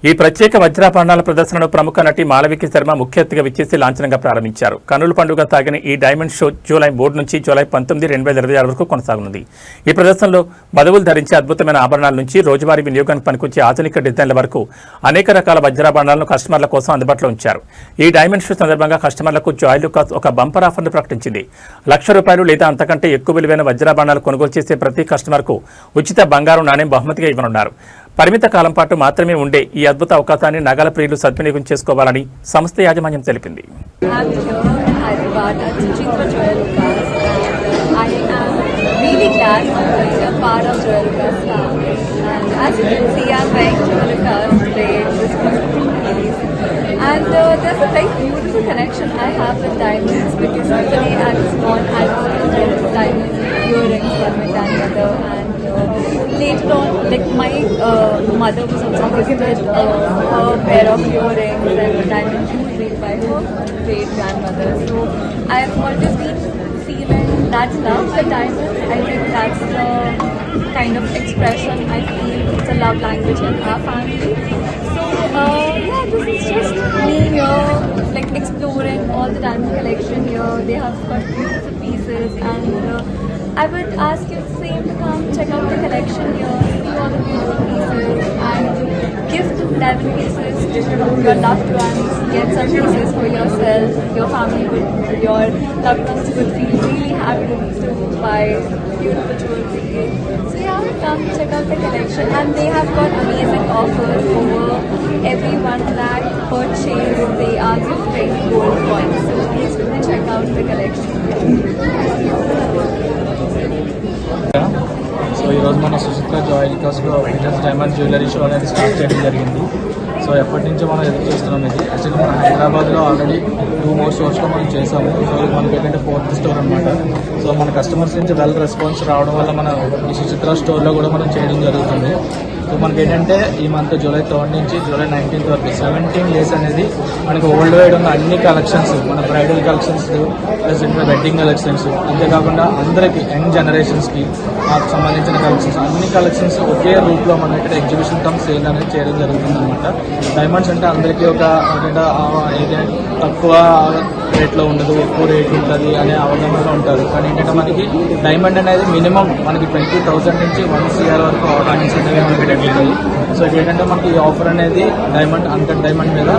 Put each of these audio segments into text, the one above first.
ఈ ప్రత్యేక వజ్రాభరణాల ప్రదర్శనను ప్రముఖ నటి మాళవిక శర్మ ముఖ్య అతిథిగా విచ్చేసి లాంఛనంగా ప్రారంభించారు. కన్నుల పండుగ సాగిన ఈ డైమండ్ షో జూలై 3 నుంచి జూలై 19, 2026 వరకు కొనసాగనుంది. ఈ ప్రదర్శనలో వధువులు ధరించే అద్భుతమైన ఆభరణాల నుంచి రోజువారీ వినియోగానికి పనికొచ్చే ఆధునిక డిజైన్ల వరకు అనేక రకాల వజ్రాభరణాలను కస్టమర్ల కోసం అందుబాటులో ఉంచారు. ఈ డైమండ్ షో సందర్భంగా కస్టమర్లకు జాయ్ లుకాస్ ఒక బంపర్ ఆఫర్ను ప్రకటించింది. ₹1,00,000 లేదా అంతకంటే ఎక్కువ విలువైన వజ్రాభరణాలు కొనుగోలు చేసే ప్రతి కస్టమర్కు ఉచిత బంగారు నాణెం బహుమతిగా ఇవ్వనున్నారు. పరిమిత కాలం పాటు మాత్రమే ఉండే ఈ అద్భుత అవకాశాన్ని నగల ప్రియులు సద్వినియోగం చేసుకోవాలని సంస్థ యాజమాన్యం తెలిపింది. And there's a very beautiful connection I have with diamonds because today I was born I was diamond earrings for my grandmother, and later on, like my mother was also gifted a pair of earrings and diamond jewelry by her great grandmother. So I've always been feeling that love for diamonds. I think that's the kind of expression I feel. It's a love language in our family. So yeah, this is just me here, like exploring all the diamond collection here. They have got beautiful pieces, and I would ask you the same to come check out the collection here, see all the beautiful pieces, and gift diamond pieces to your loved ones. Get some pieces for yourself. Your family would, your loved ones would feel really happy to buy beautiful jewelry. So yeah, come check out the collection, and they have got amazing offers over every 1 lakh purchase. They are gifting gold coins. So please do check out the collection. So ఈరోజు మన సుచిత్ర జాయ్ లుకాస్లో winters diamond jewellery show అనేది start చేయడం జరిగింది. So ఎప్పటి నుంచో మనం ఎదురు చూస్తున్నాం. ఇది యాక్చువల్లీ మన హైదరాబాద్లో ఆల్రెడీ 2 more స్టోర్స్లో మనం చేసాము. సో ఇది మనకి ఏంటంటే 4th స్టోర్ అనమాట. సో మన కస్టమర్స్ నుంచి వెల్ రెస్పాన్స్ రావడం వల్ల మన ఈ సుచిత్ర స్టోర్లో కూడా మనం చేయడం జరుగుతుంది. సో మనకి ఏంటంటే ఈ మంత్ జూలై 3 నుంచి జూలై 19 వరకు 17 days అనేది మనకి ఓల్డ్ వైడ్ ఉన్న అన్ని కలెక్షన్స్, మన బ్రైడల్ కలెక్షన్స్ ప్లస్ ఇంకా వెడ్డింగ్ కలెక్షన్స్, అంతేకాకుండా అందరికీ యంగ్ జనరేషన్స్కి మాకు సంబంధించిన కలెక్షన్స్, అన్ని కలెక్షన్స్ ఒకే రూట్లో మనం ఇక్కడ ఎగ్జిబిషన్ కమ్ సేల్ అనేది చేయడం జరుగుతుంది అనమాట. డైమండ్స్ అంటే అందరికీ ఒక తక్కువ రేట్లో ఉండదు, ఎక్కువ రేట్ ఉంటుంది అనే అవగాహనలో ఉంటారు. కానీ ఏంటంటే మనకి డైమండ్ అనేది మినిమం మనకి 20,000 నుంచి 1 crore వరకు ఆర్డర్స్ అనేవి మనకి తగ్గుతాయి. సో ఏంటంటే మనకి ఈ ఆఫర్ అనేది డైమండ్ అన్కట్ డైమండ్ మీద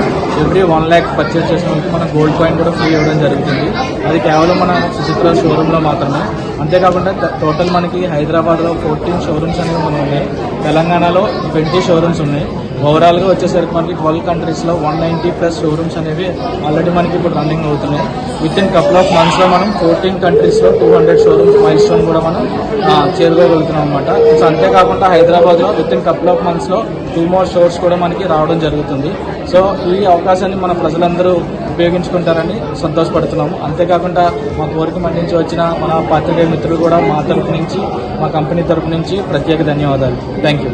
ఎవ్రీ 1 lakh పర్చేస్ చేసినందుకు మన గోల్డ్ కాయిన్ కూడా ఫ్రీ ఇవ్వడం జరుగుతుంది. అది కేవలం మన సుచిత్ర షోరూంలో మాత్రమే. అంతేకాకుండా టోటల్ మనకి హైదరాబాద్లో 14 షోరూమ్స్ అనేవి మనం ఉన్నాయి. తెలంగాణలో 20 షోరూమ్స్ ఉన్నాయి. ఓవరాల్గా వచ్చేసరికి మనకి 12 countries 190+ షోరూమ్స్ అనేవి ఆల్రెడీ మనకి ఇప్పుడు రన్నింగ్ అవుతున్నాయి. విత్ ఇన్ కపుల్ ఆఫ్ మంత్స్లో మనం 14 countries 200 షోరూమ్స్ మైల్ స్టోన్ కూడా మనం చేరుకోగలుగుతున్నాం అనమాట. సో అంతేకాకుండా హైదరాబాద్లో విత్ ఇన్ కపుల్ ఆఫ్ మంత్స్లో 2 more స్టోర్స్ కూడా మనకి రావడం జరుగుతుంది. సో ఈ అవకాశాన్ని మన ప్రజలందరూ ఉపయోగించుకుంటారని సంతోషపడుతున్నాము. అంతేకాకుండా మా కోరిక మన్నించి వచ్చిన మన పాత్రికేయ మిత్రులు కూడా మా తరపు నుంచి, మా కంపెనీ తరపు నుంచి ప్రత్యేక ధన్యవాదాలు. Thank you.